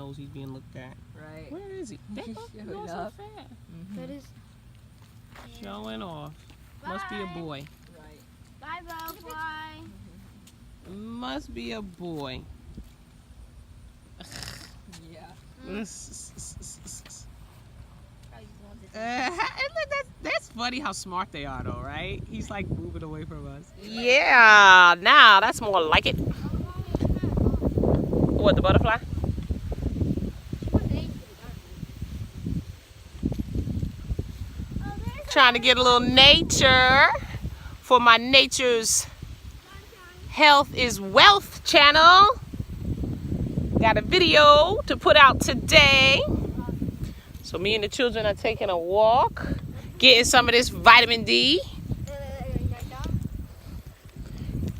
knows he's being looked at. Right. Where is he? That goes so fast. That is. Showing off. Must be a boy. Right. Bye, butterfly. Must be a boy. Yeah. That's funny how smart they are, though, right? He's like moving away from us. Yeah, now that's more like it. What, the butterfly? Trying to get a little nature for my Nature's Health is Wealth channel. Got a video to put out today. So me and the children are taking a walk, getting some of this vitamin D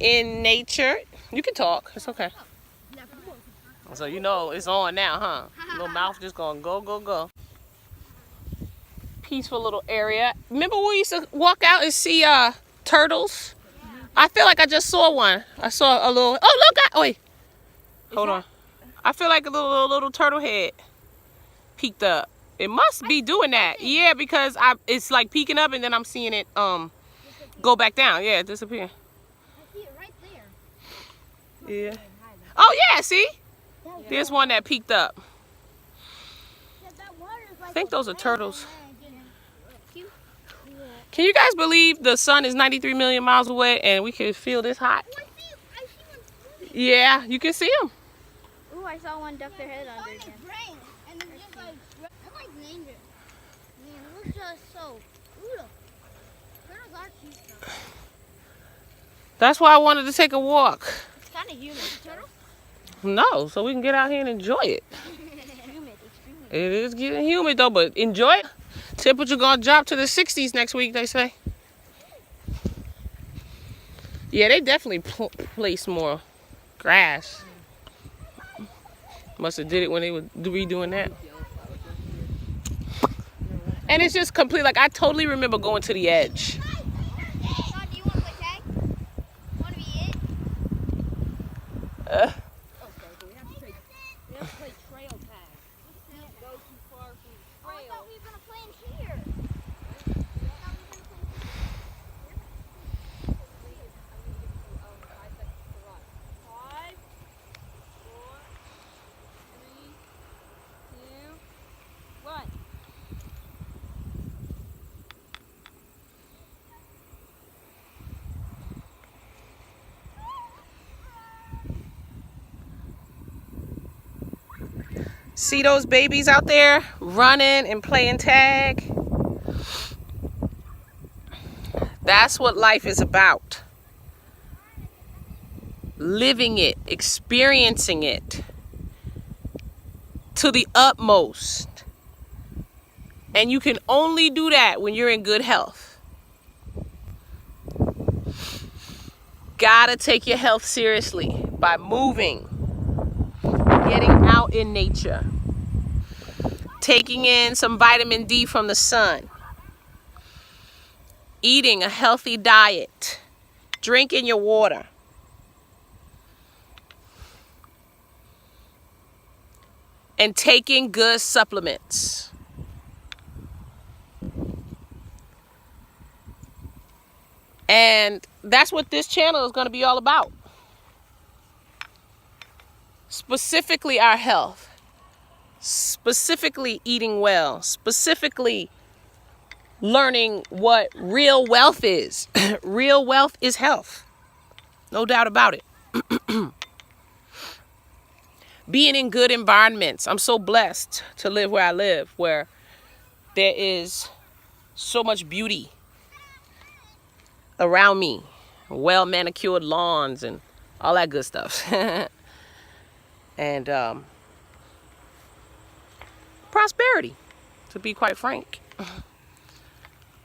in nature. You can talk, it's okay. So you know it's on now, huh? Little mouth just gonna go, go, go. Peaceful little area. Remember when we used to walk out and see turtles? I feel like I just saw one. I saw a little, oh look, wait. Hold on. I feel like a little turtle head peeked up. It must be doing that. Yeah, because it's like peeking up and then I'm seeing it go back down. Yeah, disappear. I see it right there. Yeah. Oh yeah, see? There's one that peeked up. I think those are turtles. Can you guys believe the sun is 93 million miles away and we can feel this hot? I see one swimming. Yeah, you can see them. Ooh, I saw one duck their head under again. And then just like, I like named it. Man, it was just so, ooh, turtles are cute though. That's why I wanted to take a walk. It's kind of humid. Turtle? No, so we can get out here and enjoy it. Humid, extremely. It is getting humid though, but enjoy it. Temperature gonna drop to the 60s next week, they say. Yeah, they definitely placed more grass. Must have did it when they were redoing that. And it's just complete, like I totally remember going to the edge. Sean, do you want to play tag? Want to be it? Okay, so we have to play trail tag. We can't go too far from the Oh, I trail. thought we were going to play in here. See those babies out there running and playing tag? That's what life is about. Living it, experiencing it to the utmost. And you can only do that when you're in good health. Gotta take your health seriously by moving, getting out in nature, taking in some vitamin D from the sun, eating a healthy diet, drinking your water. And taking good supplements. And that's what this channel is going to be all about. Specifically our health. Specifically eating well. Specifically learning what real wealth is. Real wealth is health. No doubt about it. Being in good environments. I'm so blessed to live where I live, where there is so much beauty around me. Well manicured lawns and all that good stuff. And prosperity, to be quite frank.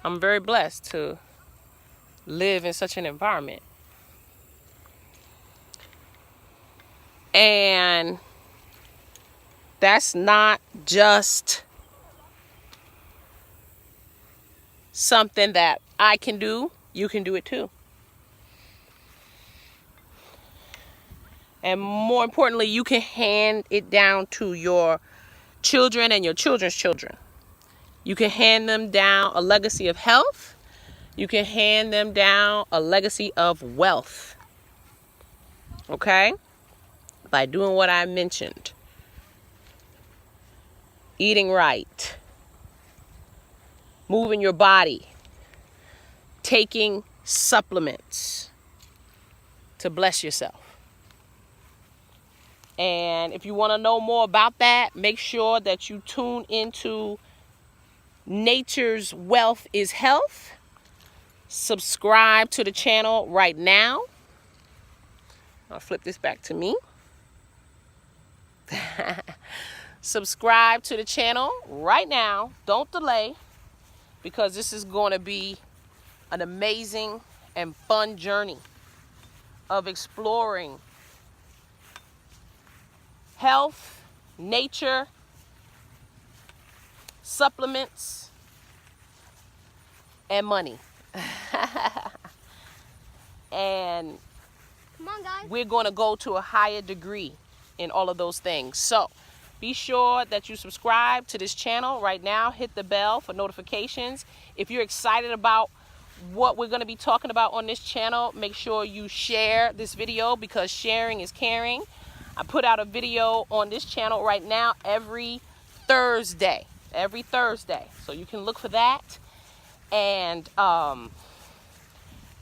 I'm very blessed to live in such an environment. And that's not just something that I can do. You can do it too. And more importantly, you can hand it down to your children and your children's children. You can hand them down a legacy of health. You can hand them down a legacy of wealth. Okay? By doing what I mentioned. Eating right. Moving your body. Taking supplements to bless yourself. And if you want to know more about that, make sure that you tune into Nature's Wealth is Health. Subscribe to the channel right now. I'll flip this back to me. Subscribe to the channel right now. Don't delay, because this is going to be an amazing and fun journey of exploring health, nature, supplements, and money. And Come on, guys. we're going to go to a higher degree in all of those things. So be sure that you subscribe to this channel right now. Hit the bell for notifications. If you're excited about what we're going to be talking about on this channel, make sure you share this video, because sharing is caring. I put out a video on this channel right now every Thursday. So you can look for that. And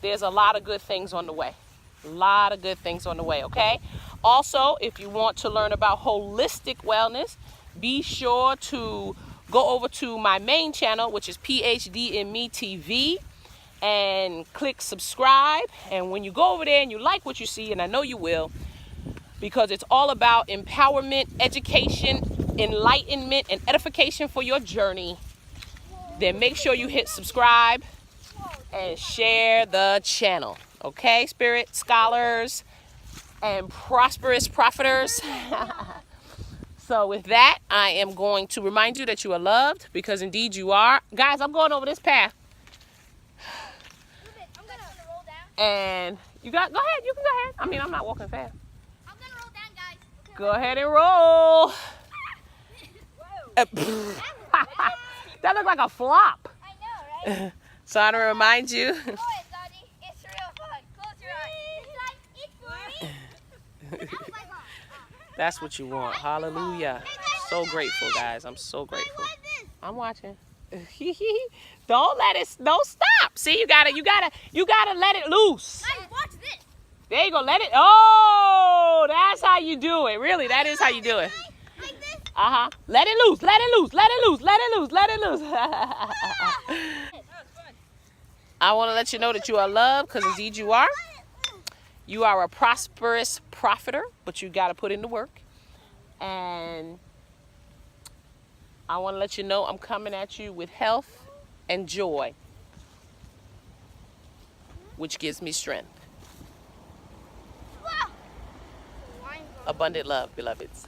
there's a lot of good things on the way. Okay? Also, if you want to learn about holistic wellness, be sure to go over to my main channel, which is PhD in Me TV, and click subscribe. And when you go over there and you like what you see, and I know you will, because it's all about empowerment, education, enlightenment, and edification for your journey, then make sure you hit subscribe and share the channel. Okay, spirit scholars and prosperous profiters. So with that, I am going to remind you that you are loved, because indeed you are. Guys, I'm going over this path. I'm gonna roll down. And you go ahead, you can go ahead. I mean, I'm not walking fast. I'm gonna roll down, guys. Okay. Go ahead and roll. That looked like a flop. I know, right? So I want to remind you. Go ahead, Daddy. It's real fun. Close your eyes. It's for me. That's what you want. Hallelujah. So grateful, guys. I'm so grateful. I'm watching. Don't stop. See, you gotta let it loose. Guys, watch this. There you go. Let it. Oh, that's how you do it. Really, that is how you do it. Like this. Let it loose. Let it loose. Let it loose. Let it loose. Let it loose. I want to let you know that you are loved, because indeed you are. You are a prosperous profiter, but you got to put in the work. And I want to let you know I'm coming at you with health and joy, which gives me strength. Abundant love, beloveds.